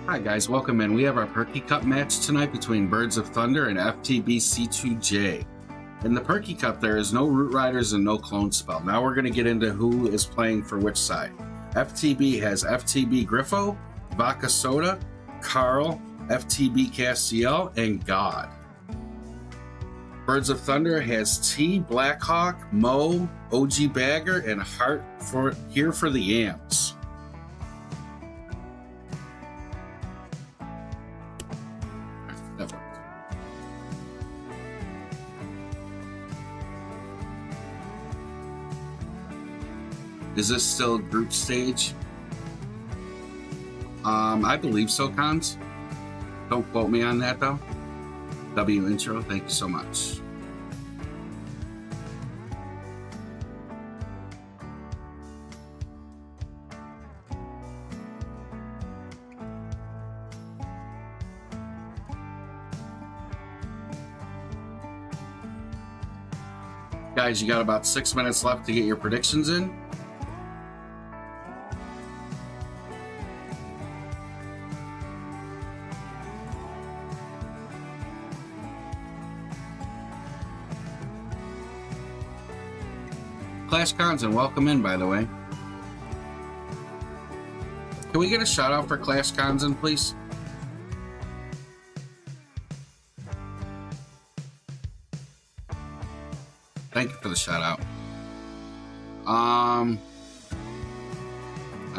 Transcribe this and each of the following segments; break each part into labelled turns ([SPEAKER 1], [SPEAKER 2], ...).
[SPEAKER 1] Hi guys, welcome in. We have our Perky Cup match tonight between Birds of Thunder and FTB c2j. In the Perky Cup, there is no Root Riders and no Clone Spell. Now we're going to get into who is playing for which side. FTB has FTB Griffo, Vodka Soda, Carl, FTB Castiel, and God. Birds of Thunder has T, Blackhawk, Mo, OG Bagger, and Heart here for the Yams. Is this still group stage? I believe so, Cons. Don't quote me on that, though. W intro, thank you so much. Guys, you got about 6 minutes left to get your predictions in. Clash Cons, and welcome in, by the way. Can we get a shout out for Clash Cons, please? Thank you for the shout out. I'm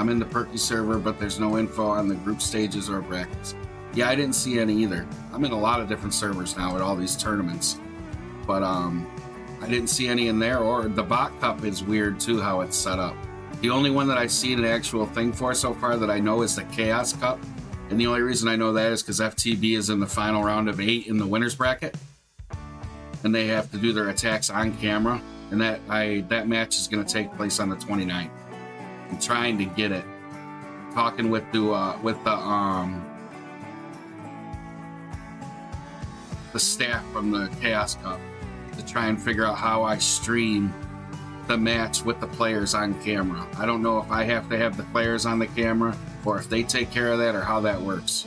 [SPEAKER 1] in the Perky server, but there's no info on the group stages or brackets. Yeah, I didn't see any either. I'm in a lot of different servers now with all these tournaments, but I didn't see any in there. Or the bot cup is weird too, how it's set up. The only one that I've seen an actual thing for so far that I know is the Chaos Cup, and the only reason I know that is because FTB is in the final round of 8 in the winners bracket, and they have to do their attacks on camera, and that match is going to take place on the 29th. I'm trying to get it. Talking with the staff from the Chaos Cup to try and figure out how I stream the match with the players on camera. I don't know if I have to have the players on the camera or if they take care of that or how that works.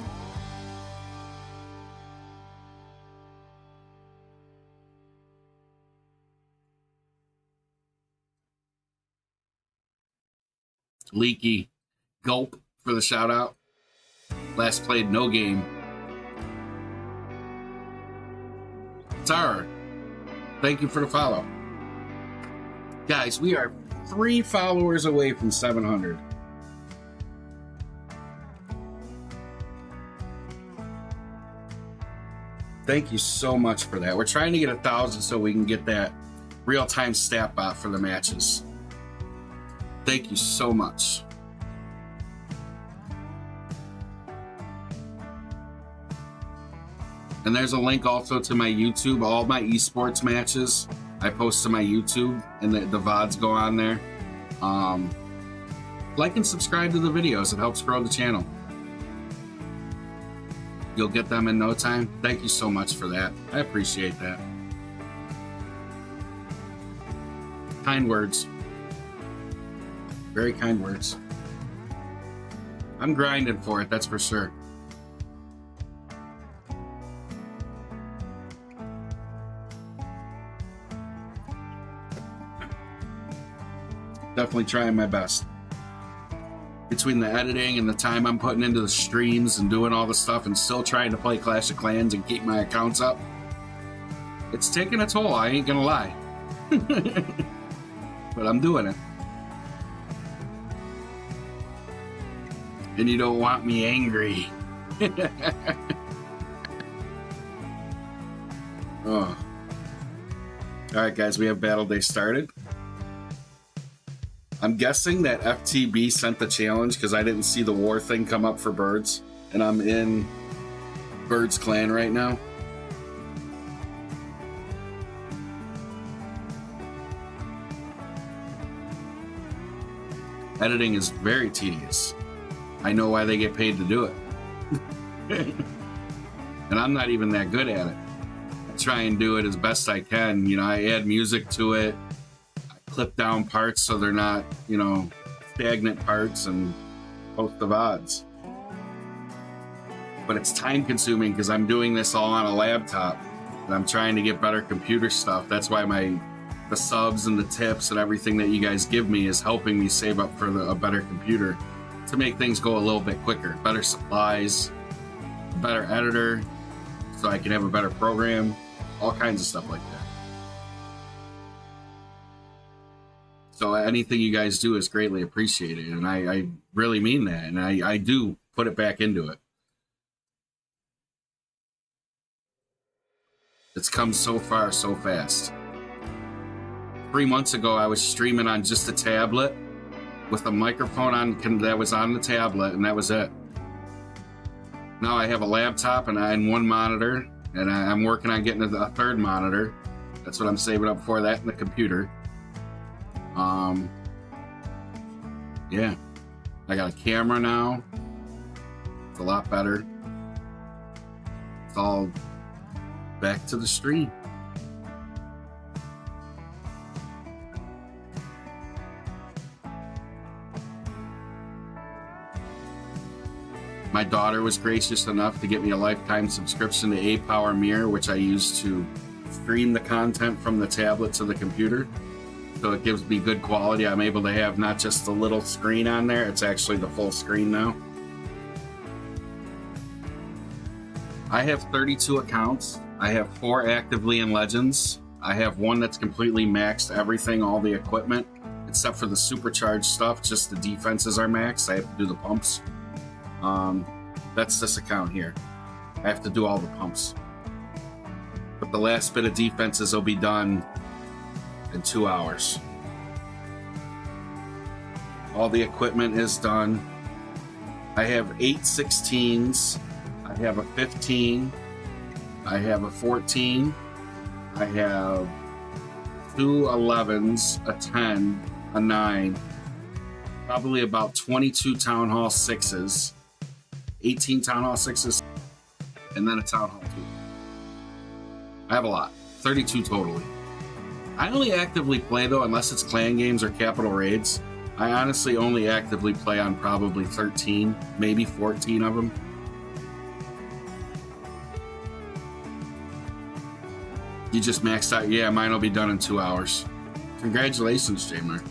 [SPEAKER 1] Leaky Gulp for the shout out. Last played no game. Tara, thank you for the follow. Guys, we are 3 followers away from 700. Thank you so much for that. We're trying to get 1,000 so we can get that real-time stat bot for the matches. Thank you so much. And there's a link also to my YouTube. All my esports matches I post to my YouTube, and the VODs go on there. Like and subscribe to the videos. It helps grow the channel. You'll get them in no time. Thank you so much for that. I appreciate that. Kind words. Very kind words. I'm grinding for it, that's for sure. Definitely trying my best. Between the editing and the time I'm putting into the streams and doing all the stuff and still trying to play Clash of Clans and keep my accounts up, it's taking a toll, I ain't gonna lie. But I'm doing it. And you don't want me angry. Oh. Alright guys, we have Battle Day started. I'm guessing that FTB sent the challenge because I didn't see the war thing come up for Birds. And I'm in Birds clan right now. Editing is very tedious. I know why they get paid to do it. And I'm not even that good at it. I try and do it as best I can. You know, I add music to it. Clip down parts so they're not, you know, stagnant parts, and post the VODs. but it's time consuming because I'm doing this all on a laptop and I'm trying to get better computer stuff. That's why the subs and the tips and everything that you guys give me is helping me save up for a better computer to make things go a little bit quicker. Better supplies, a better editor, so I can have a better program, all kinds of stuff like that. So anything you guys do is greatly appreciated, and I really mean that, and I do put it back into it. It's come so far so fast. 3 months ago, I was streaming on just a tablet with a microphone on that was on the tablet, and that was it. Now I have a laptop and one monitor, and I'm working on getting a third monitor. That's what I'm saving up for, that and the computer. Yeah, I got a camera now. It's a lot better. It's all back to the stream. My daughter was gracious enough to get me a lifetime subscription to A-Power Mirror, which I use to stream the content from the tablet to the computer. So it gives me good quality. I'm able to have not just the little screen on there, it's actually the full screen now. I have 32 accounts. I have 4 actively in Legends. I have 1 that's completely maxed everything, all the equipment, except for the supercharged stuff. Just the defenses are maxed. I have to do the pumps. That's this account here. I have to do all the pumps. But the last bit of defenses will be done in 2 hours. All the equipment is done. I have 8 16s. I have a 15. I have a 14. I have 2 11s, a 10, a 9. Probably about 22 Town Hall 6s. 18 Town Hall 6s. And then a Town Hall 2. I have a lot. 32 totally. I only actively play, though, unless it's clan games or capital raids. I honestly only actively play on probably 13, maybe 14 of them. You just maxed out? Yeah, mine will be done in 2 hours. Congratulations, Jamer.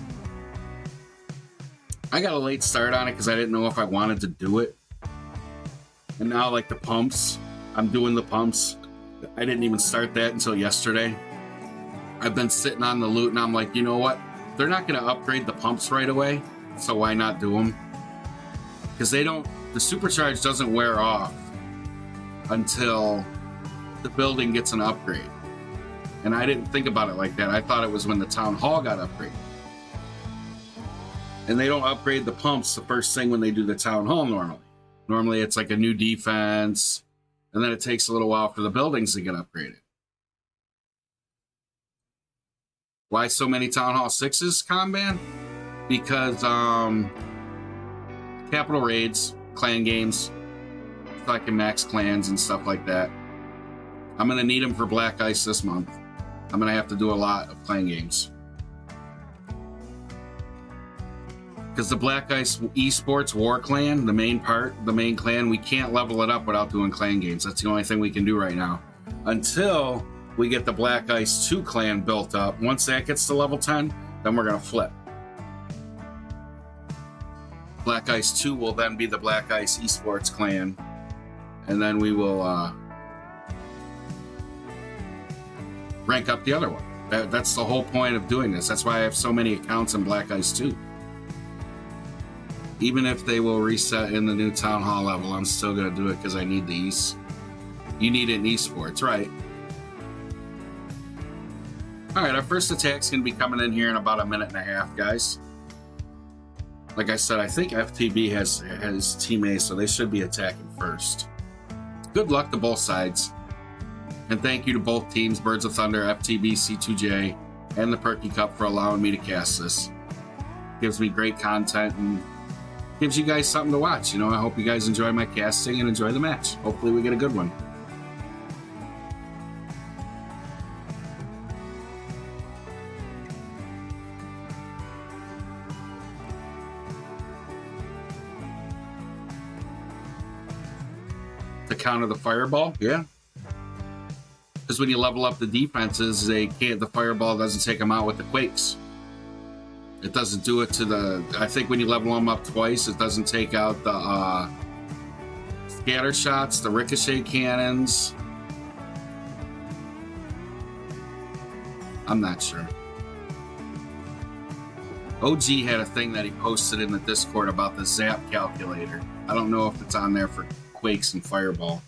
[SPEAKER 1] I got a late start on it because I didn't know if I wanted to do it. And now, like the pumps, I'm doing the pumps. I didn't even start that until yesterday. I've been sitting on the loot, and I'm like, you know what? They're not going to upgrade the pumps right away, so why not do them? Because the supercharge doesn't wear off until the building gets an upgrade. And I didn't think about it like that. I thought it was when the town hall got upgraded. And they don't upgrade the pumps the first thing when they do the town hall normally. Normally it's like a new defense, and then it takes a little while for the buildings to get upgraded. Why so many Town Hall 6s, Kanban? Because capital raids, clan games, so I can max clans and stuff like that. I'm going to need them for Black Ice this month. I'm going to have to do a lot of clan games. Because the Black Ice Esports War Clan, the main clan, we can't level it up without doing clan games. That's the only thing we can do right now. Until we get the Black Ice 2 clan built up. Once that gets to level 10, then we're going to flip. Black Ice 2 will then be the Black Ice Esports clan. And then we will rank up the other one. That's the whole point of doing this. That's why I have so many accounts in Black Ice 2. Even if they will reset in the new Town Hall level, I'm still going to do it because I need the East. You need it in esports, right? All right, our first attack's going to be coming in here in about a minute and a half, guys. Like I said, I think FTB has Team A, so they should be attacking first. Good luck to both sides. And thank you to both teams, Birds of Thunder, FTB, C2j, and the Perky Cup for allowing me to cast this. Gives me great content and gives you guys something to watch. You know, I hope you guys enjoy my casting and enjoy the match. Hopefully we get a good one. To counter the fireball, yeah. Because when you level up the defenses, they can't. The fireball doesn't take them out with the quakes. It doesn't do it to the. I think when you level them up twice, it doesn't take out the scatter shots, the ricochet cannons. I'm not sure. OG had a thing that he posted in the Discord about the zap calculator. I don't know if it's on there for quakes and fireball.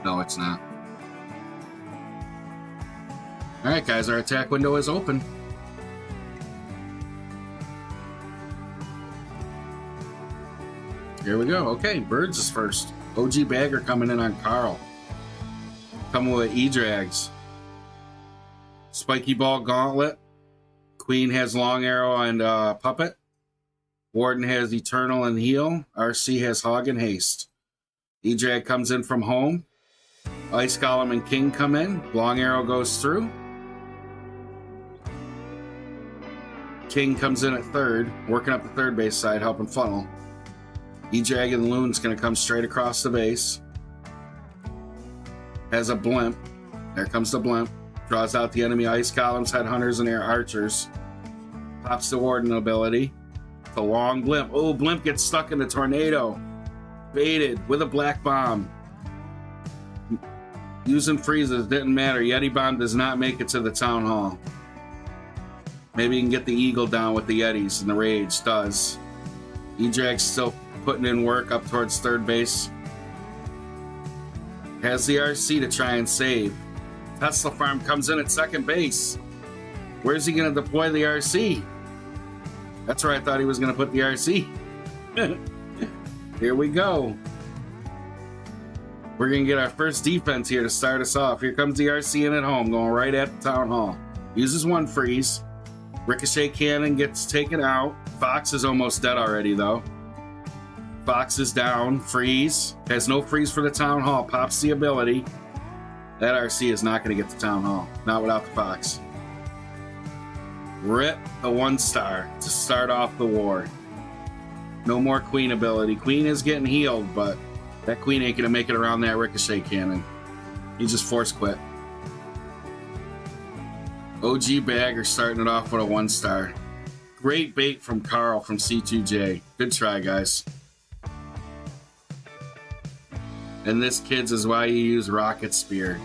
[SPEAKER 1] No, it's not. All right, guys, our attack window is open. Here we go. Okay, Birds is first. OG Bagger coming in on Carl. Coming with E-Drags. Spiky Ball Gauntlet. Queen has Long Arrow and Puppet. Warden has Eternal and Heal. RC has Hog and Haste. E-Drag comes in from home. Ice Golem and King come in. Long Arrow goes through. King comes in at third, working up the third base side, helping funnel. E-Drag and Loon's going to come straight across the base. Has a blimp. There comes the blimp. Draws out the enemy Ice Golems, Headhunters, and Air Archers. Pops the Warden ability. The long blimp. Oh, blimp gets stuck in the tornado. Baited with a black bomb. Using freezes didn't matter. Yeti bomb does not make it to the town hall. Maybe you can get the eagle down with the Yetis, and the rage does. E-Drag's still putting in work up towards third base. Has the RC to try and save. Tesla Farm comes in at second base. Where's he going to deploy the RC? That's where I thought he was going to put the RC. Here we go. We're going to get our first defense here to start us off. Here comes the RC in at home, going right at the town hall. Uses one freeze. Ricochet cannon gets taken out. Fox is almost dead already, though. Fox is down. Freeze. Has no freeze for the town hall. Pops the ability. That RC is not going to get the town hall. Not without the Fox. Rip the 1-star to start off the war. No more Queen ability. Queen is getting healed, but that Queen ain't going to make it around that Ricochet cannon. He just force quit. OG Bagger starting it off with a 1-star. Great bait from Carl from C2j. Good try, guys. And this, kids, is why you use Rocket Spear.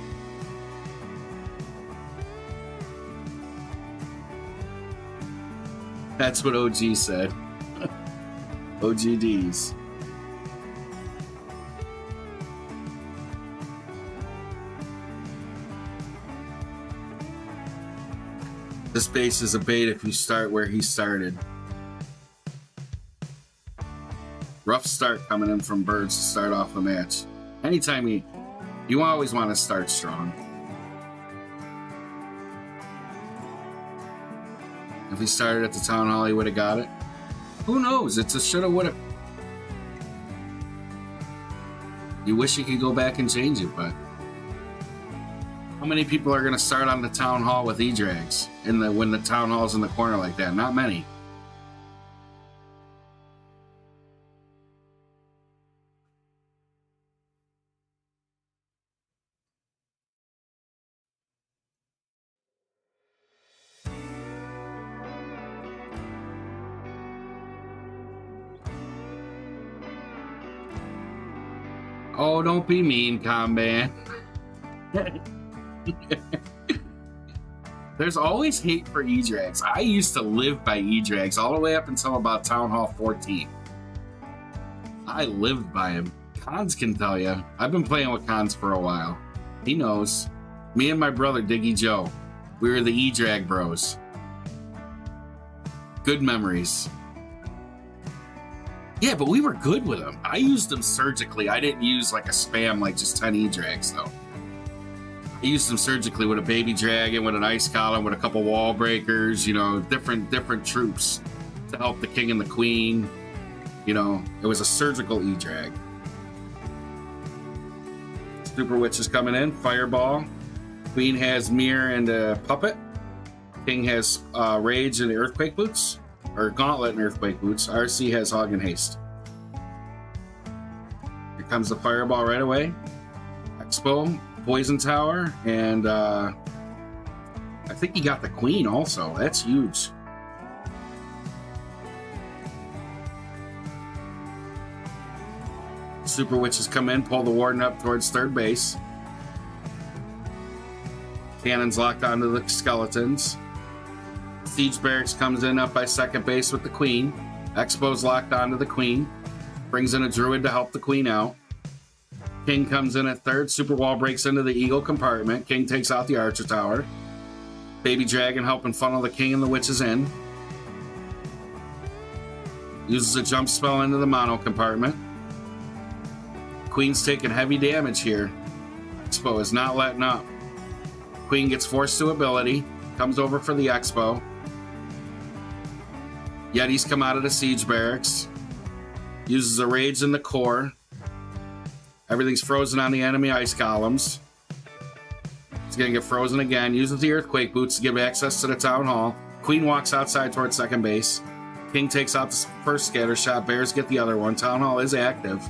[SPEAKER 1] That's what OG said. OGDs. This base is a bait if you start where he started. Rough start coming in from Birds to start off the match. Anytime you always want to start strong. If he started at the town hall, he would have got it. Who knows? It's a shoulda, woulda. You wish you could go back and change it, but how many people are going to start on the town hall with E-Drags when the town hall's in the corner like that? Not many. Oh, don't be mean, Combat. There's always hate for E-Drags. I used to live by E-Drags all the way up until about Town Hall 14. I lived by him. Cons can tell you. I've been playing with Cons for a while. He knows. Me and my brother, Diggy Joe. We were the E-Drag bros. Good memories. Yeah, but we were good with them. I used them surgically. I didn't use like a spam, like just 10 E-Drags, though. I used them surgically with a baby dragon, with an ice column, with a couple wall breakers, you know, different troops to help the king and the queen. You know, it was a surgical E-Drag. Super Witch is coming in. Fireball. Queen has Mirror and a Puppet. King has Rage and the Earthquake Boots. Or Gauntlet and Earthquake Boots. RC has Hog and Haste. Here comes the Fireball right away. Expo, Poison Tower, and I think he got the Queen also. That's huge. Super Witches come in, pull the Warden up towards third base. Cannon's locked onto the Skeletons. Siege Barracks comes in up by second base with the Queen. Expo's locked onto the Queen. Brings in a Druid to help the Queen out. King comes in at third. Super Wall breaks into the Eagle compartment. King takes out the Archer Tower. Baby Dragon helping funnel the King and the Witches in. Uses a jump spell into the Mono compartment. Queen's taking heavy damage here. Expo is not letting up. Queen gets forced to ability. Comes over for the Expo. Yetis come out of the Siege Barracks. Uses a Rage in the core. Everything's frozen on the enemy ice columns. It's going to get frozen again. Uses the Earthquake Boots to give access to the Town Hall. Queen walks outside towards second base. King takes out the first scatter shot. Bears get the other one. Town Hall is active.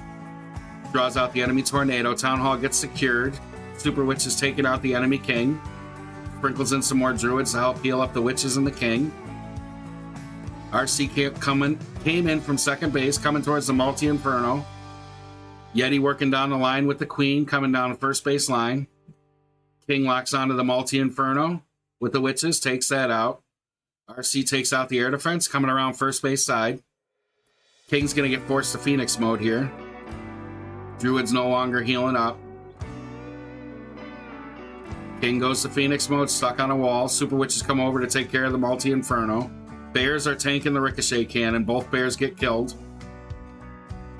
[SPEAKER 1] Draws out the enemy Tornado. Town Hall gets secured. Super Witch is taking out the enemy King. Sprinkles in some more Druids to help heal up the Witches and the King. RC came in from second base, coming towards the Multi-Inferno. Yeti working down the line with the Queen, coming down the first base line. King locks onto the Multi-Inferno with the Witches, takes that out. RC takes out the air defense, coming around first base side. King's going to get forced to Phoenix mode here. Druid's no longer healing up. King goes to Phoenix mode, stuck on a wall. Super Witches come over to take care of the Multi-Inferno. Bears are tanking the Ricochet Cannon. Both Bears get killed.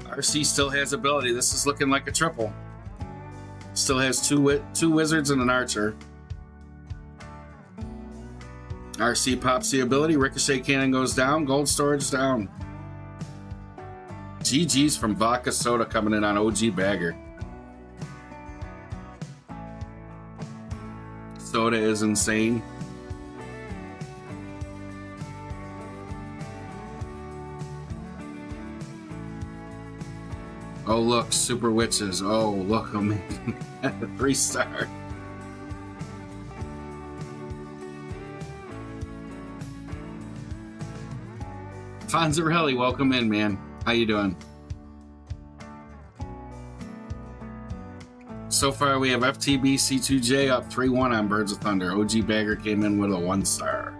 [SPEAKER 1] RC still has ability. This is looking like a triple. Still has two Wizards and an Archer. RC pops the ability. Ricochet Cannon goes down. Gold Storage down. GG's from Vodka Soda coming in on OG Bagger. Soda is insane. Oh, look, Super Witches. Oh, look, I'm at a 3-star. Fonzarelli, welcome in, man. How you doing? So far, we have FTB C2J up 3-1 on Birds of Thunder. OG Bagger came in with a 1-star.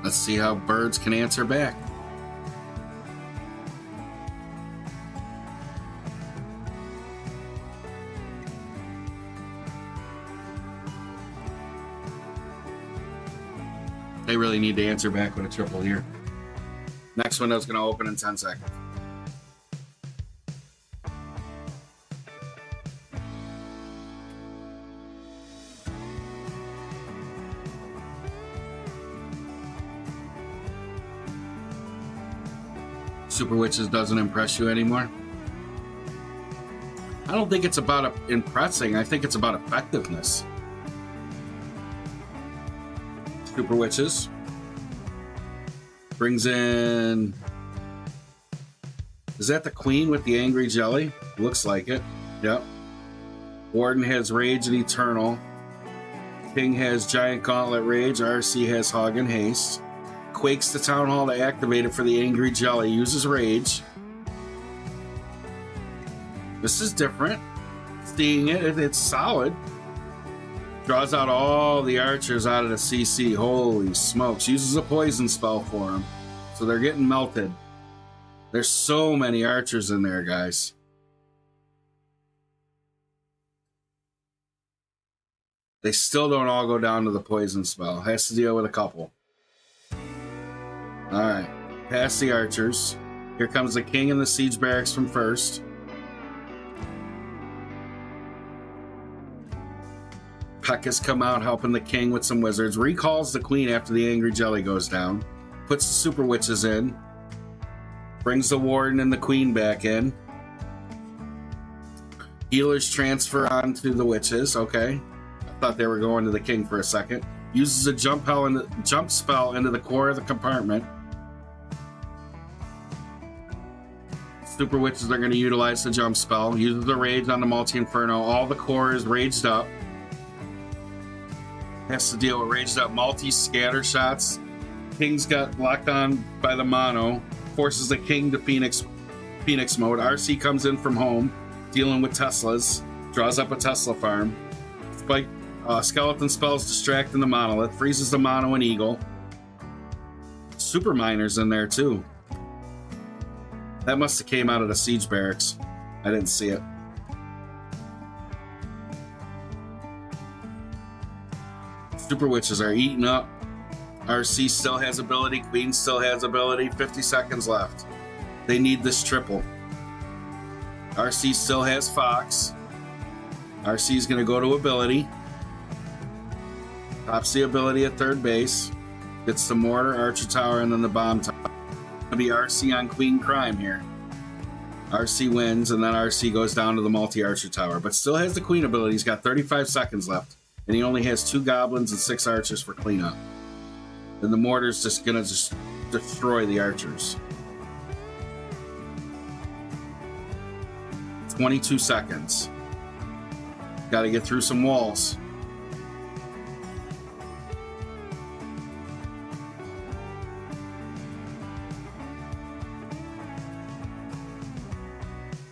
[SPEAKER 1] Let's see how Birds can answer back. They really need to answer back with a triple here. Next window's going to open in 10 seconds. Super Witches doesn't impress you anymore? I don't think it's about impressing. I think it's about effectiveness. Super Witches brings in, is that the Queen with the Angry Jelly? Looks like it. Yep. Warden has Rage and Eternal. King has Giant Gauntlet Rage. RC has Hog and Haste. Quakes the Town Hall to activate it for the Angry Jelly. Uses Rage. This is different. Seeing it, it's solid. Draws out all the archers out of the CC. Holy smokes. Uses a poison spell for them. So they're getting melted. There's so many archers in there, guys. They still don't all go down to the poison spell. Has to deal with a couple. Alright. Past the archers. Here comes the King and the Siege Barracks from first. Peck has come out helping the King with some Wizards. Recalls the Queen after the Angry Jelly goes down. Puts the Super Witches in. Brings the Warden and the Queen back in. Healers transfer onto the Witches. Okay. I thought they were going to the King for a second. Uses a jump spell into the core of the compartment. Super Witches are going to utilize the jump spell. Uses the rage on the Multi-Inferno. All the core is raged up. Has to deal with raged up multi-scatter shots. King's got locked on by the mono. Forces the King to Phoenix mode. RC comes in from home, dealing with Teslas. Draws up a Tesla farm. Spike skeleton spells distracting the monolith. Freezes the mono and eagle. Super miners in there too. That must have came out of the siege barracks. I didn't see it. Super Witches are eating up. RC still has ability. Queen still has ability. 50 seconds left. They need this triple. RC still has Fox. RC is going to go to ability. Pops the ability at third base. Gets the mortar, archer tower, and then the bomb tower. It's going to be RC on Queen Crime here. RC wins, and then RC goes down to the multi-archer tower. But still has the Queen ability. He's got 35 seconds left. And he only has 2 goblins and 6 archers for cleanup. And the mortar's just going to just destroy the archers. 22 seconds. Got to get through some walls.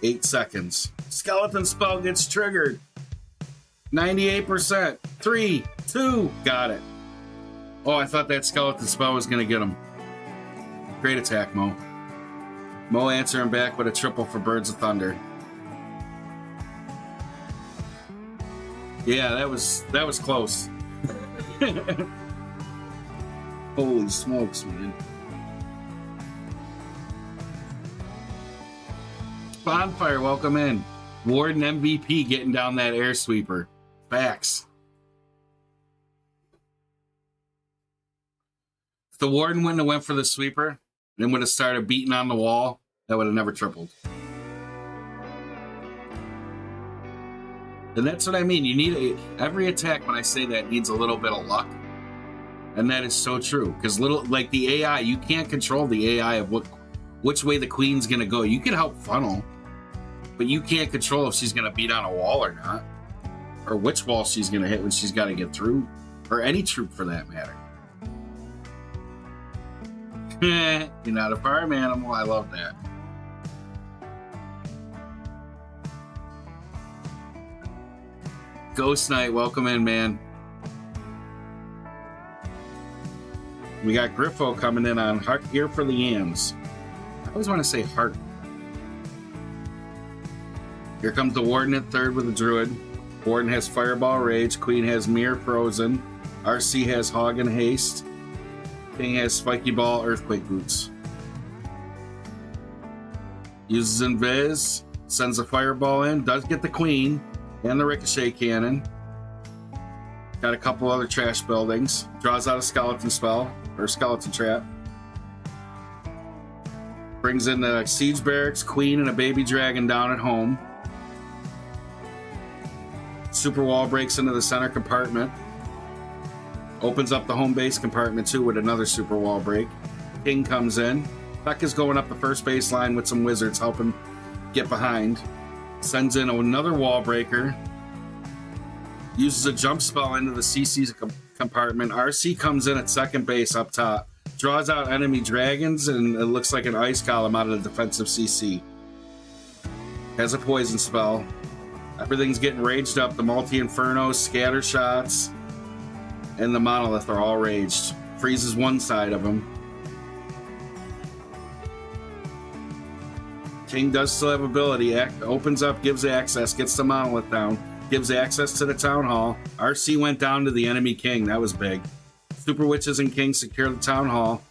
[SPEAKER 1] Eight seconds. Skeleton spell gets triggered. 98%. 3, 2, got it. Oh, I thought that skeleton spell was going to get him. Great attack, Mo. Mo answering back with a triple for Birds of Thunder. Yeah, that was close. Holy smokes, man. Bonfire, welcome in. Warden MVP getting down that air sweeper. Facts. If the Warden wouldn't have went for the sweeper, then would have started beating on the wall, that would have never tripled. And that's what I mean. You need every attack, when I say that, needs a little bit of luck. And that is so true. Because like the AI, you can't control the AI of which way the Queen's going to go. You can help funnel, but you can't control if she's going to beat on a wall or not. Or which wall she's going to hit when she's got to get through. Or any troop for that matter. You're not a farm animal. I love that. Ghost Knight, welcome in, man. We got Griffo coming in on Heart Here for the Yams. I always want to say Heart. Here comes the Warden at third with the Druid. Warden has Fireball Rage. Queen has Mirror Frozen. RC has Hog and Haste. King has Spiky Ball, Earthquake Boots. Uses Invis. Sends a Fireball in. Does get the Queen. And the Ricochet Cannon. Got a couple other trash buildings. Draws out a Skeleton Spell. Or Skeleton Trap. Brings in the Siege Barracks, Queen, and a Baby Dragon down at home. Super Wall breaks into the center compartment. Opens up the home base compartment too with another Super Wall break. King comes in. Peck is going up the first baseline with some wizards helping get behind. Sends in another wall breaker. Uses a jump spell into the CC's compartment. RC comes in at second base up top. Draws out enemy dragons, and it looks like an ice column out of the defensive CC. Has a poison spell. Everything's getting raged up. The multi-infernos, scatter shots, and the monolith are all raged. Freezes one side of them. King does still have ability. Opens up, gives access, gets the monolith down, gives access to the town hall. RC went down to the enemy king. That was big. Super Witches and King secure the town hall.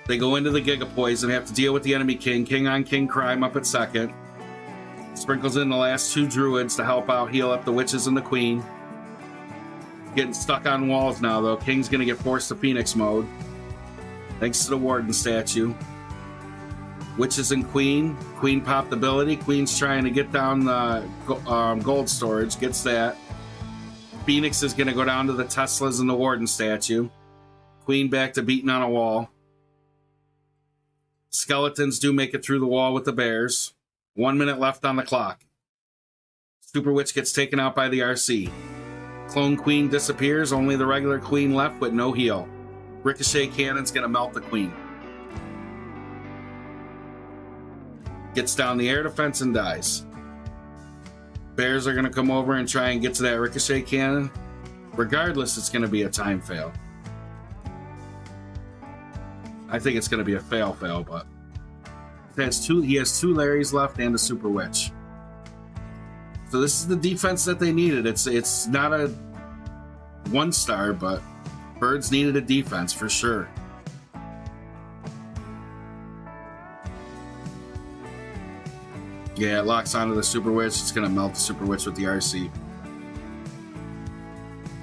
[SPEAKER 1] They go into the Giga Poison, have to deal with the enemy king. King on King Crime up at second. Sprinkles in the last 2 druids to help out, heal up the witches and the queen. Getting stuck on walls now, though. King's going to get forced to Phoenix mode. Thanks to the Warden statue. Witches and Queen. Queen popped ability. Queen's trying to get down the gold storage. Gets that. Phoenix is going to go down to the Teslas and the Warden statue. Queen back to beating on a wall. Skeletons do make it through the wall with the bears. 1 minute left on the clock. Super Witch gets taken out by the RC. Clone Queen disappears. Only the regular Queen left with no heal. Ricochet Cannon's going to melt the Queen. Gets down the air defense and dies. Bears are going to come over and try and get to that Ricochet Cannon. Regardless, it's going to be a time fail. I think it's going to be a fail, but he has two Larrys left and a Super Witch. So this is the defense that they needed. It's not a 1-star, but Birds needed a defense for sure. Yeah, it locks onto the Super Witch. It's going to melt the Super Witch with the RC.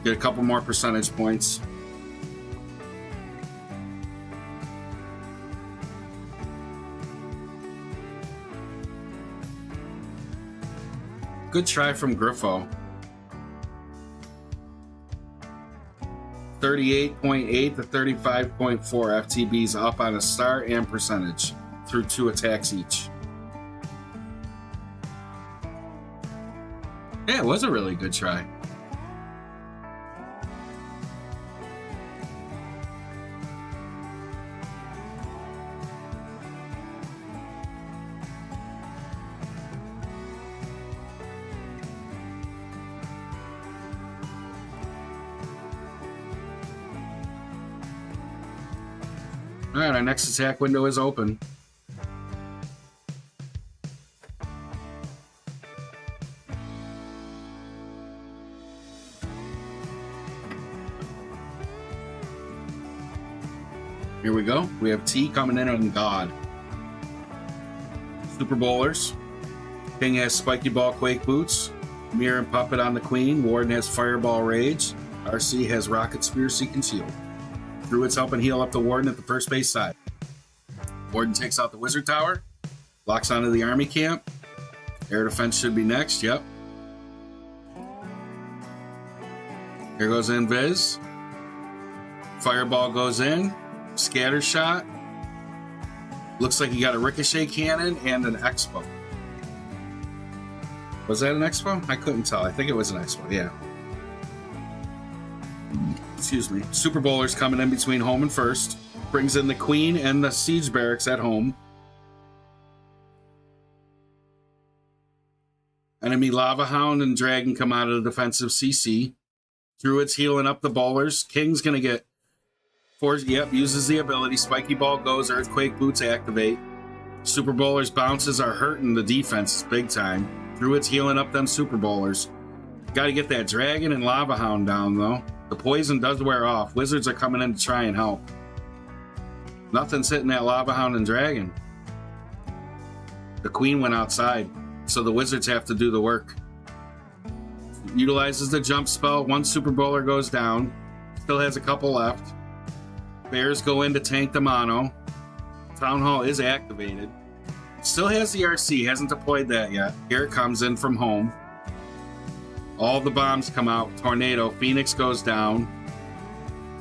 [SPEAKER 1] Get a couple more percentage points. Good try from Griffo. 38.8 to 35.4. FTB's up on a star and percentage through 2 attacks each. Yeah, it was a really good try. All right, our next attack window is open. Here we go. We have T coming in on God. Super Bowlers. King has Spiky Ball Quake Boots. Mirror and Puppet on the Queen. Warden has Fireball Rage. RC has Rocket Spear Seek and Shield. Druids help and heal up the Warden at the first base side. Warden takes out the Wizard Tower. Locks onto the Army Camp. Air Defense should be next. Yep. Here goes Invis. Fireball goes in. Scatter Shot. Looks like he got a Ricochet Cannon and an Expo. Was that an Expo? I couldn't tell. I think it was an Expo, yeah. Excuse me. Super Bowler's coming in between home and first. Brings in the Queen and the Siege Barracks at home. Enemy Lava Hound and Dragon come out of the defensive CC. Druid's healing up the Bowlers. King's going to get... uses the ability. Spiky Ball goes. Earthquake Boots activate. Super Bowlers bounces are hurting the defense big time. Druid's healing up them Super Bowlers. Got to get that Dragon and Lava Hound down, though. The poison does wear off. Wizards are coming in to try and help. Nothing's hitting that Lava Hound and Dragon. The Queen went outside, so the Wizards have to do the work. Utilizes the jump spell. 1 Super Bowler goes down. Still has a couple left. Bears go in to tank the mono. Town Hall is activated. Still has the RC, hasn't deployed that yet. Here it comes in from home. All the bombs come out. Tornado. Phoenix goes down.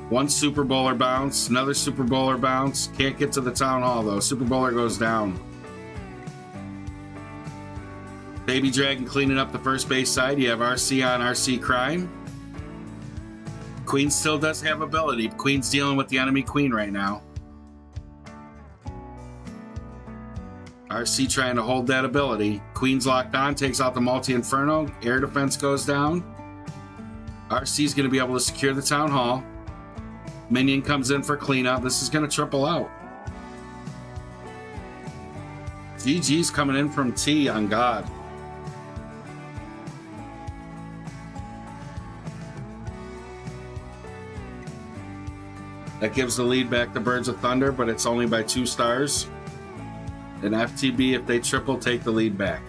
[SPEAKER 1] 1 Super Bowler bounce. Another Super Bowler bounce. Can't get to the Town Hall though. Super Bowler goes down. Baby Dragon cleaning up the first base side. You have RC on RC Crime. Queen still does have ability. Queen's dealing with the enemy Queen right now. RC trying to hold that ability. Queen's locked on, takes out the Multi-Inferno. Air defense goes down. RC's going to be able to secure the Town Hall. Minion comes in for cleanup. This is going to triple out. GG's coming in from T on God. That gives the lead back to Birds of Thunder, but it's only by 2 stars. And FTB, if they triple, take the lead back.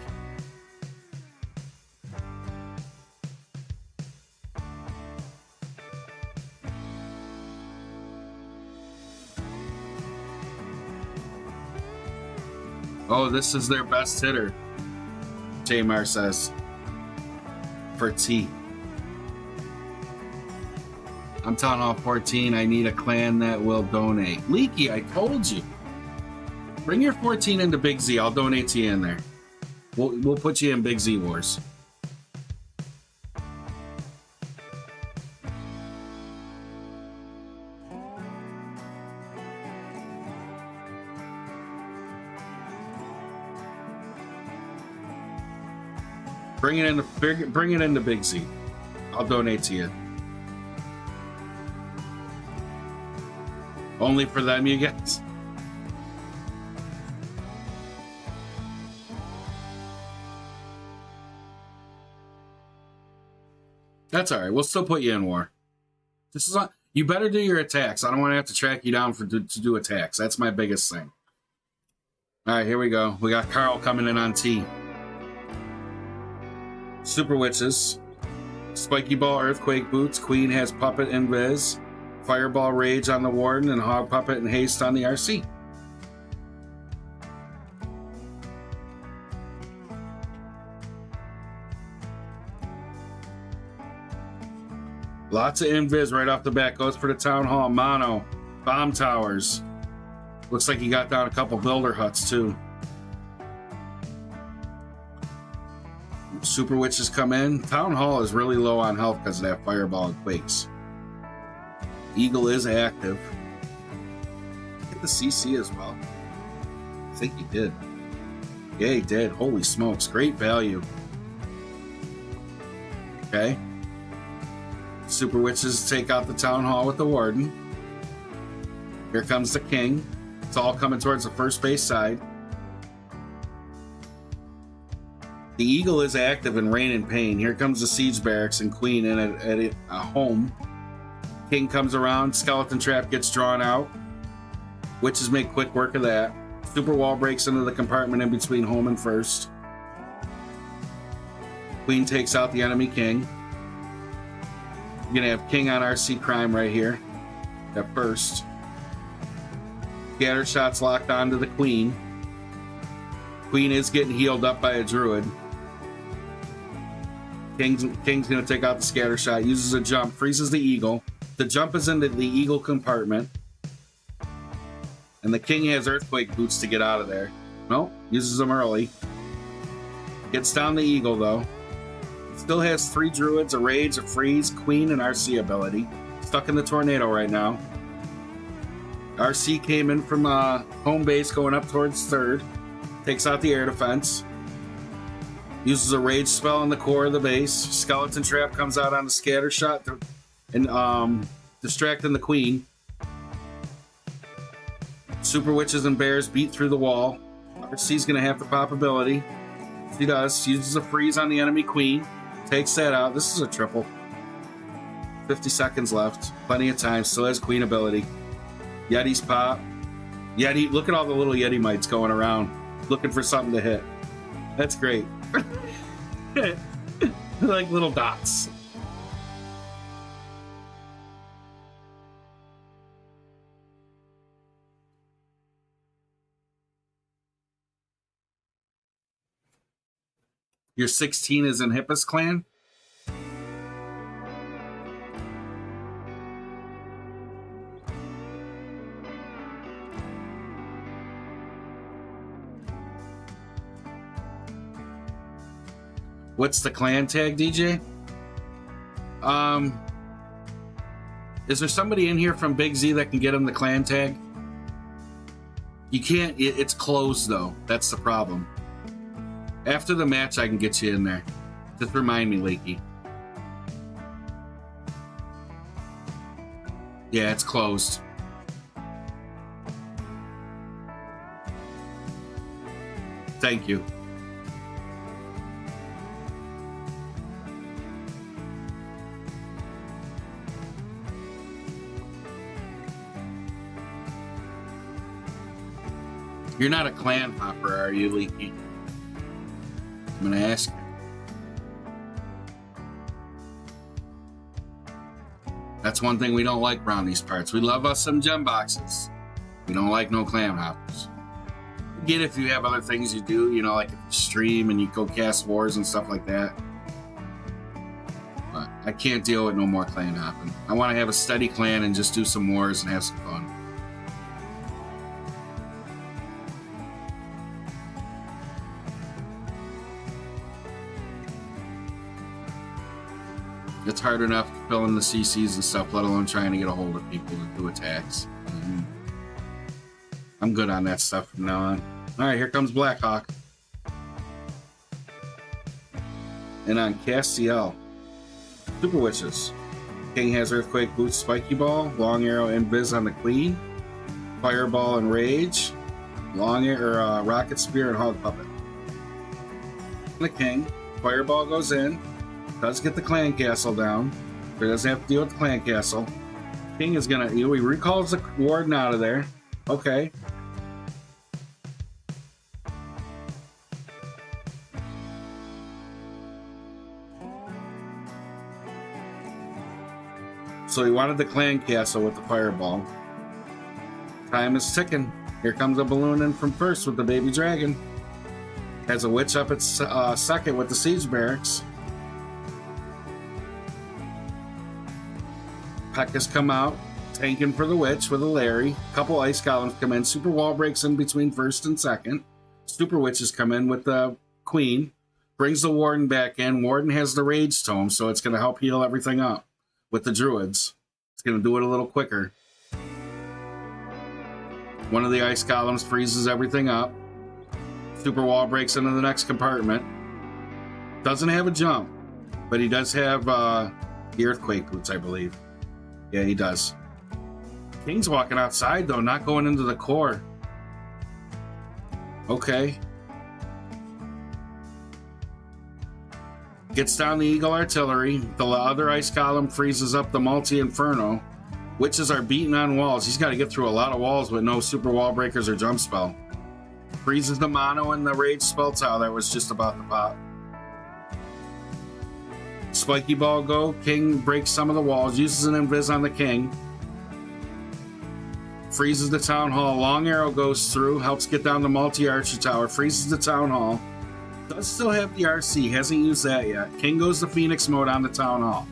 [SPEAKER 1] Oh, this is their best hitter, Tamar says. For T. I'm Town Hall 14. I need a clan that will donate. Leaky, I told you. Bring your 14 into Big Z. I'll donate to you in there. We'll put you in Big Z Wars. Bring it into Big Z. I'll donate to you. Only for them, you guys. That's all right. We'll still put you in war. This is you better do your attacks. I don't want to have to track you down to do attacks. That's my biggest thing. All right, here we go. We got Carl coming in on T. Super Witches. Spiky Ball, Earthquake Boots. Queen has Puppet Invis. Fireball Rage on the Warden, and Hog Puppet and Haste on the RC. Lots of invis right off the bat. Goes for the Town Hall. Mono. Bomb Towers. Looks like he got down a couple builder huts too. Super Witches come in. Town Hall is really low on health because of that Fireball and Quakes. Eagle is active. Get the CC as well. I think he did. Yeah, he did. Holy smokes. Great value. Okay. Super Witches take out the Town Hall with the Warden. Here comes the King. It's all coming towards the first base side. The Eagle is active in Rain and Pain. Here comes the Siege Barracks and Queen in at a home. King comes around. Skeleton Trap gets drawn out. Witches make quick work of that. Super Wall breaks into the compartment in between home and first. Queen takes out the enemy King. You're going to have King on RC Crime right here at first. Scatter shots locked onto the Queen. Queen is getting healed up by a Druid. King's going to take out the scatter shot, uses a jump, freezes the Eagle. The jump is into the Eagle compartment. And the King has Earthquake Boots to get out of there. Nope, uses them early. Gets down the Eagle, though. Still has 3 Druids, a Rage, a Freeze, Queen, and RC ability. Stuck in the Tornado right now. RC came in from home base going up towards third. Takes out the air defense. Uses a Rage spell in the core of the base. Skeleton Trap comes out on the scatter shot and distracting the Queen. Super Witches and Bears beat through the wall. RC's going to have the pop ability. She does. Uses a freeze on the enemy Queen. Takes that out. This is a triple. 50 seconds left. Plenty of time. Still has Queen ability. Yeti's pop. Yeti. Look at all the little Yeti mites going around. Looking for something to hit. That's great. Like little dots. Your 16 is in Hippus Clan? What's the clan tag, DJ? Is there somebody in here from Big Z that can get him the clan tag? You can't, it's closed though. That's the problem. After the match, I can get you in there. Just remind me, Lakey. Yeah, it's closed. Thank you. You're not a clan hopper, are you, Leaky? I'm gonna ask you. That's one thing we don't like around these parts. We love us some gem boxes. We don't like no clan hoppers. We Get if you have other things you do, you know, like if you stream and you go cast wars and stuff like that. But I can't deal with no more clan hopping. I want to have a steady clan and just do some wars and have some fun. It's hard enough to fill in the CCs and stuff, let alone trying to get a hold of people to do attacks. I'm good on that stuff from now on. Alright, here comes Blackhawk. And on Castiel, Super Witches. King has Earthquake, Boots, Spiky Ball, Long Arrow, Invis on the Queen, Fireball and Rage, Long Arrow, Rocket Spear, and Hog Puppet. The King, Fireball goes in, does get the clan castle down, but doesn't have to deal with the clan castle. King is gonna, he recalls the warden out of there. Okay. So he wanted the clan castle with the fireball. Time is ticking. Here comes a balloon in from first with the baby dragon. Has a witch up its second with the siege barracks. Pekka's come out, tanking for the witch with a Larry. Couple ice golems come in. Super wall breaks in between first and second. Super witches come in with the queen. Brings the warden back in. Warden has the rage tome, so it's going to help heal everything up with the druids. It's going to do it a little quicker. One of the ice golems freezes everything up. Super wall breaks into the next compartment. Doesn't have a jump, but he does have the earthquake boots, I believe. Yeah, he does. King's walking outside, though, not going into the core. Okay. Gets down the Eagle Artillery. The other ice column freezes up the Multi-Inferno. Witches are beating on walls. He's got to get through a lot of walls with no super wall breakers or jump spell. Freezes the Mono and the Rage spell tile that was just about to pop. Spiky Ball go. King breaks some of the walls. Uses an Invis on the King. Freezes the Town Hall. Long Arrow goes through. Helps get down the Multi-Archer Tower. Freezes the Town Hall. Does still have the RC. Hasn't used that yet. King goes to Phoenix mode on the Town Hall.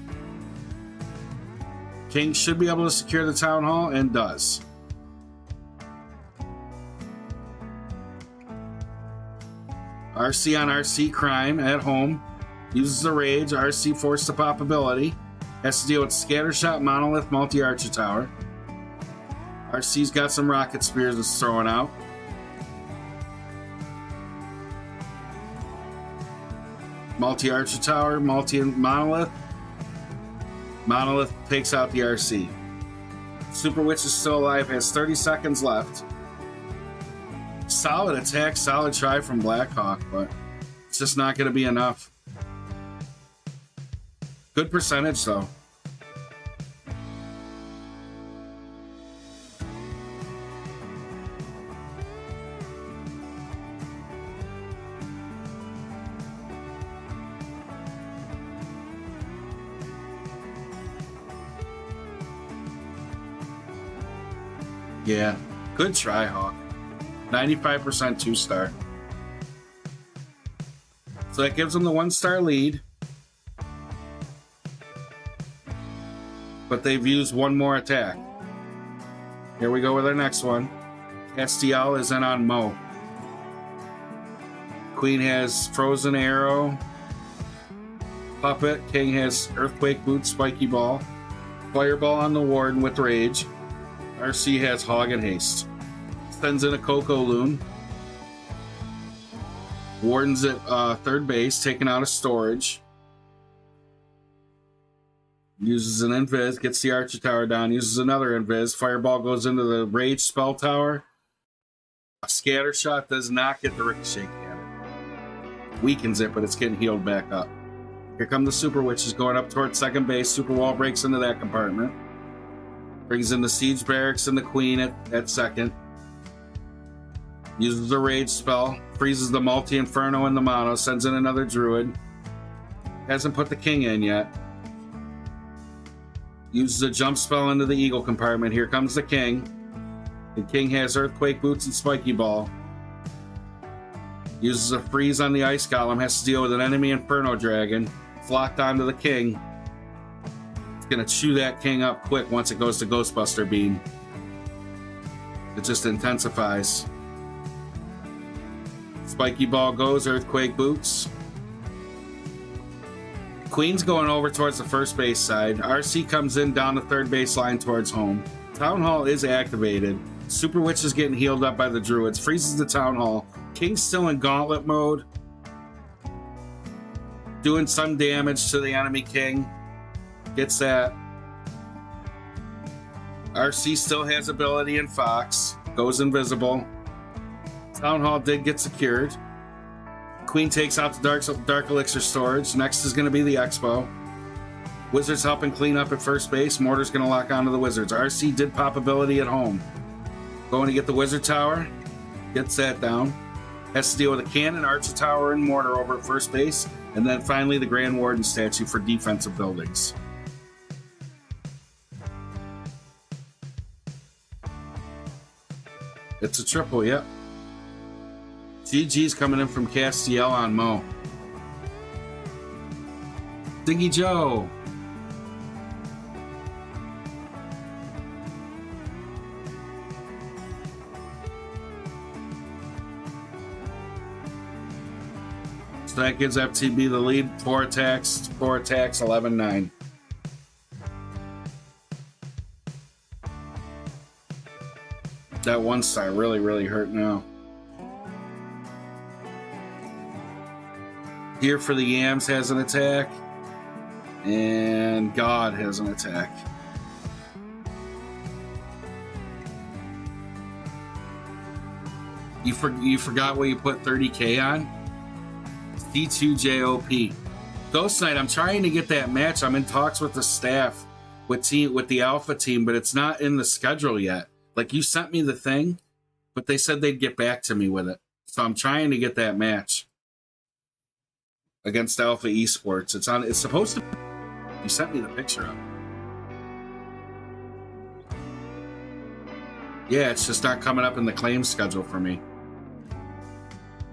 [SPEAKER 1] King should be able to secure the Town Hall, and does. RC on RC crime at home. Uses the Rage. RC forced to pop ability. Has to deal with Scattershot, Monolith, Multi-Archer Tower. RC's got some Rocket Spears it's throwing out. Multi-Archer Tower, Monolith. Monolith takes out the RC. Super Witch is still alive, has 30 seconds left. Solid attack, solid try from Blackhawk, but it's just not going to be enough. Good percentage, though. Yeah, good try, Hawk. 95% 2-star. So that gives them the 1-star lead. But they've used one more attack. Here we go with our next one. Castiel is in on Mo. Queen has Frozen Arrow. Puppet. King has Earthquake Boot, Spiky Ball. Fireball on the Warden with Rage. RC has Hog and Haste. Sends in a Coco Loon. Warden's at third base, taking out a storage. Uses an Invis, gets the Archer Tower down, uses another Invis. Fireball goes into the Rage Spell Tower. A Scatter Shot does not get the Ricochet Cannon. Weakens it, but it's getting healed back up. Here come the Super Witches going up towards second base. Super Wall breaks into that compartment. Brings in the Siege Barracks and the Queen at second. Uses the Rage spell. Freezes the Multi-Inferno and the Mono. Sends in another Druid. Hasn't put the King in yet. Uses a jump spell into the Eagle compartment. Here comes the King. The King has Earthquake Boots and Spiky Ball. Uses a freeze on the ice golem. Has to deal with an enemy Inferno Dragon. It's locked onto the king. It's going to chew that king up quick once it goes to Ghostbuster Beam. It just intensifies. Spiky Ball goes, Earthquake Boots. Queen's going over towards the first base side. RC comes in down the third base line towards home. Town Hall is activated. Super Witch is getting healed up by the Druids. Freezes the Town Hall. King's still in Gauntlet mode. Doing some damage to the enemy King. Gets that. RC still has ability in Fox. Goes invisible. Town Hall did get secured. Queen takes out the Dark Elixir storage. Next is going to be the Expo. Wizards helping clean up at first base. Mortar's going to lock onto the Wizards. RC did pop ability at home. Going to get the Wizard Tower. Gets that down. Has to deal with a Cannon, Archer Tower, and Mortar over at first base. And then finally the Grand Warden statue for defensive buildings. It's a triple, yep. GG's coming in from Castiel on Mo. Dingy Joe. So that gives FTB the lead. 4 attacks, 11-9. That 1-star really hurt now. Here for the Yams has an attack. And God has an attack. You forgot what you put 30k on? c2j op. Ghost Knight, I'm trying to get that match. I'm in talks with the staff, with the Alpha team, but it's not in the schedule yet. Like, you sent me the thing, but they said they'd get back to me with it. So I'm trying to get that match against Alpha Esports. It's supposed to. You sent me the picture of it. Yeah, it's just not coming up in the claim schedule for me.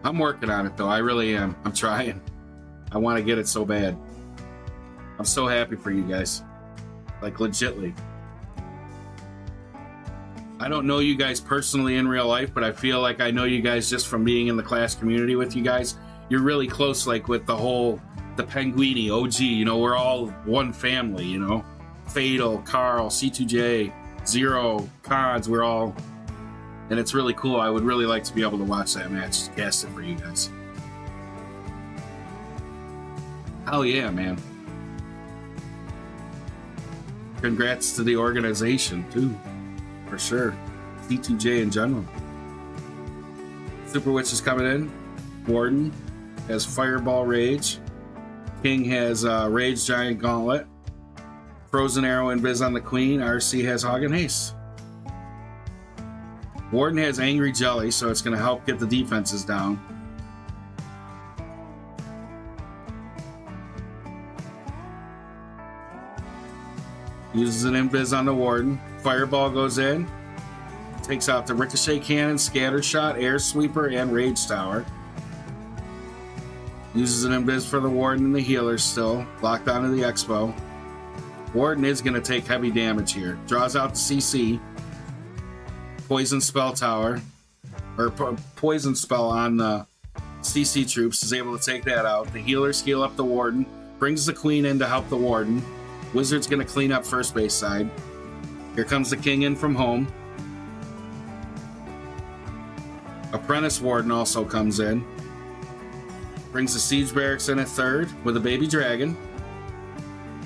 [SPEAKER 1] I'm working on it though. I really am. I'm trying. I want to get it so bad. I'm so happy for you guys. Like, legitly. I don't know you guys personally in real life, but I feel like I know you guys just from being in the class community with you guys. You're really close, like with the Penguini, OG, you know, we're all one family, you know. Fatal, Carl, c2j, Zero, Cons, we're all, and it's really cool. I would really like to be able to watch that match, cast it for you guys. Hell yeah, man. Congrats to the organization, too. For sure. c2j in general. Super Witch is coming in. Warden has Fireball Rage. King has Rage Giant Gauntlet. Frozen Arrow and Invis on the Queen. RC has Hog and Haste. Warden has Angry Jelly, so it's going to help get the defenses down. Uses an Invis on the Warden. Fireball goes in. Takes out the Ricochet Cannon, Scatter Shot, Air Sweeper, and Rage Tower. Uses an Invis for the Warden and the healers still. Locked onto the Expo. Warden is going to take heavy damage here. Draws out the CC. Poison Spell Tower. Or Poison Spell on the CC troops. Is able to take that out. The healers heal up the Warden. Brings the Queen in to help the Warden. Wizard's going to clean up first base side. Here comes the King in from home. Apprentice Warden also comes in. Brings the Siege Barracks in at third with a baby dragon.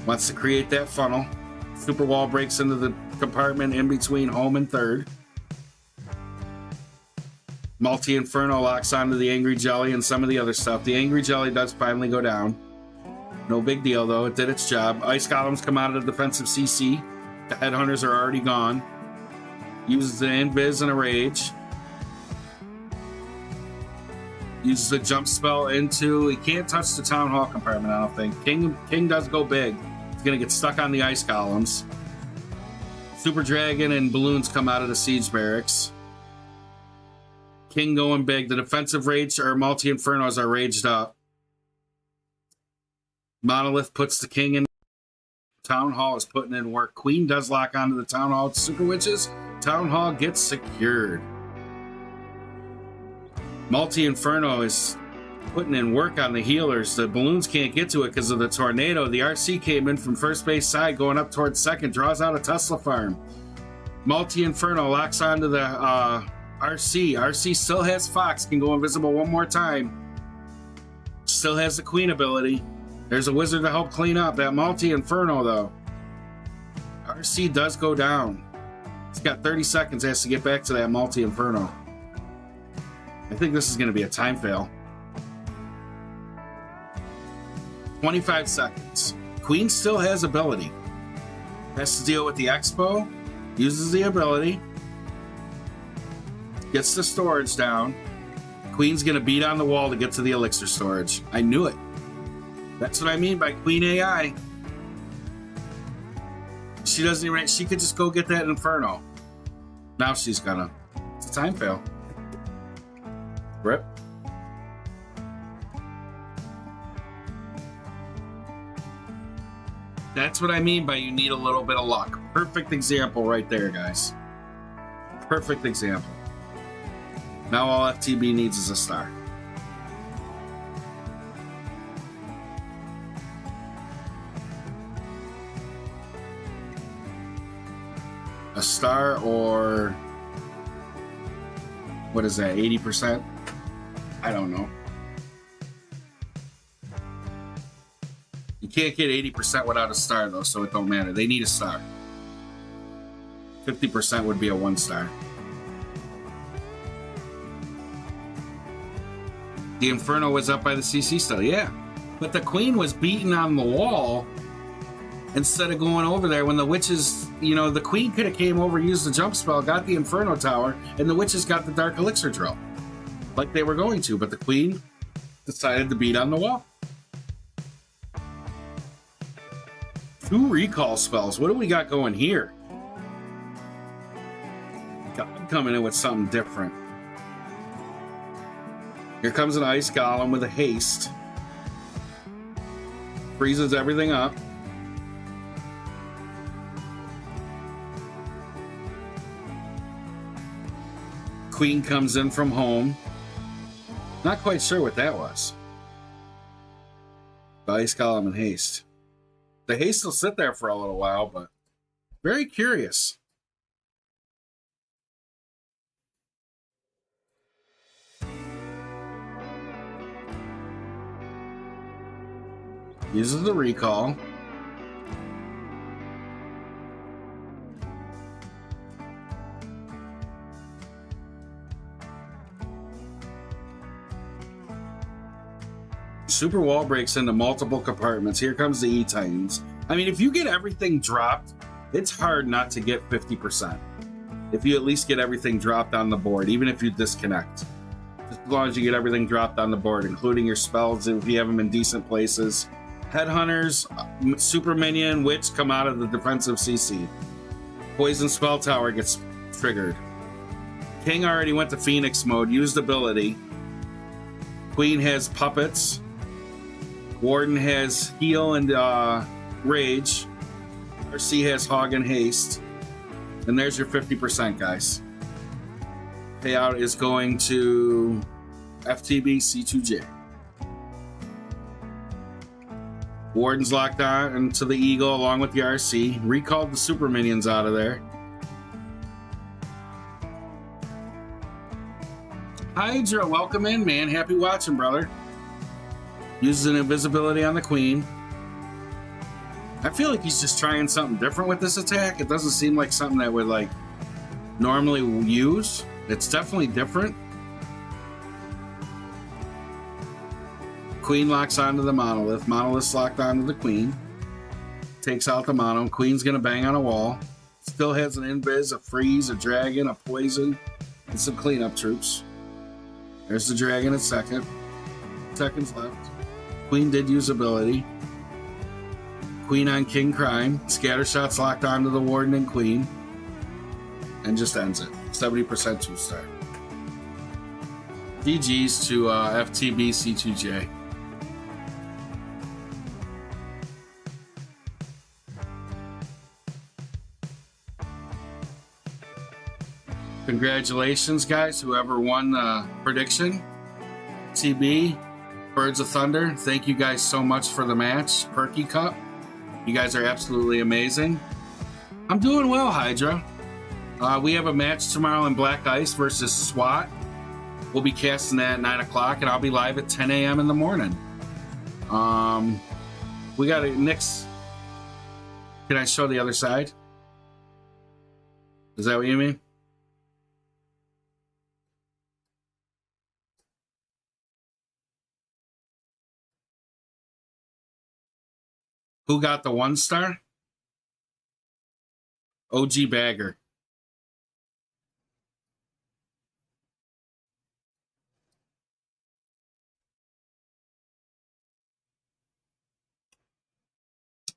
[SPEAKER 1] Wants to create that funnel. Super Wall breaks into the compartment in between home and third. Multi-Inferno locks onto the Angry Jelly and some of the other stuff. The Angry Jelly does finally go down. No big deal though, it did its job. Ice Golems come out of the defensive CC. The Headhunters are already gone. Uses an Invis and a Rage. Uses a jump spell into... He can't touch the Town Hall compartment, I don't think. King does go big. He's going to get stuck on the Ice Golems. Super Dragon and Balloons come out of the Siege Barracks. King going big. The defensive rage or multi-infernos are raged up. Monolith puts the king in. Town Hall is putting in work. Queen does lock onto the Town Hall. Super Witches. Town Hall gets secured. Multi-Inferno is putting in work on the healers. The balloons can't get to it because of the tornado. The RC came in from first base side going up towards second. Draws out a Tesla farm. Multi-Inferno locks onto the RC. RC still has Fox. Can go invisible one more time. Still has the Queen ability. There's a wizard to help clean up. That Multi-Inferno, though. RC does go down. He's got 30 seconds. Has to get back to that Multi-Inferno. I think this is going to be a time fail. 25 seconds. Queen still has ability. Has to deal with the Expo. Uses the ability. Gets the storage down. Queen's going to beat on the wall to get to the elixir storage. I knew it. That's what I mean by Queen AI. She doesn't even... She could just go get that Inferno. Now she's gonna... It's a time fail. Rip. That's what I mean by you need a little bit of luck. Perfect example right there, guys. Perfect example. Now all FTB needs is a star. A star or... What is that, 80%? I don't know. You can't get 80% without a star, though, so it don't matter. They need a star. 50% would be a 1 star. The Inferno was up by the CC still, yeah. But the Queen was beaten on the wall instead of going over there when the witches, you know, the Queen could have came over, used the jump spell, got the Inferno Tower, and the witches got the Dark Elixir drill. Like they were going to, but the Queen decided to beat on the wall. 2 recall spells. What do we got going here? God coming in with something different. Here comes an Ice Golem with a haste. Freezes everything up. Queen comes in from home. Not quite sure what that was. The Ice Golem and haste. The haste will sit there for a little while, but very curious. Uses the recall. Super wall breaks into multiple compartments. Here comes the E-Titans. I mean, if you get everything dropped, it's hard not to get 50%. If you at least get everything dropped on the board, even if you disconnect. Just as long as you get everything dropped on the board, including your spells, if you have them in decent places. Headhunters, Super Minion, Witch come out of the defensive CC. Poison Spell Tower gets triggered. King already went to Phoenix mode, used ability. Queen has puppets. Warden has heal and rage. RC has hog and haste. And there's your 50%, guys. Payout is going to FTB c2j. Warden's locked on into the Eagle along with the RC. Recalled the Super Minions out of there. Hydra, welcome in, man. Happy watching, brother. Uses an invisibility on the Queen. I feel like he's just trying something different with this attack. It doesn't seem like something that would like normally use. It's definitely different. Queen locks onto the Monolith. Monolith's locked onto the Queen. Takes out the Mono. Queen's gonna bang on a wall. Still has an invis, a freeze, a dragon, a poison, and some cleanup troops. There's the dragon at second. Seconds left. Queen did use ability. Queen on King Crime. Scatter shots locked onto the Warden and Queen. And just ends it. 70% 2-star. GG's to FTB C2J. Congratulations, guys, whoever won the prediction. TB, Birds of Thunder, thank you guys so much for the match. Perky Cup, you guys are absolutely amazing. I'm doing well, Hydra. We have a match tomorrow in Black Ice versus SWAT. We'll be casting that at 9 o'clock, and I'll be live at 10 a.m. in the morning. We got it next. Can I show the other side? Is that what you mean? Who got the 1-star? OG Bagger.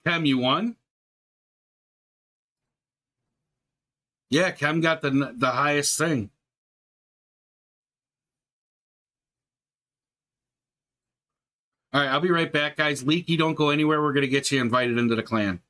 [SPEAKER 1] Chem, you won? Yeah, Chem got the highest thing. All right, I'll be right back, guys. Leaky, don't go anywhere. We're going to get you invited into the clan.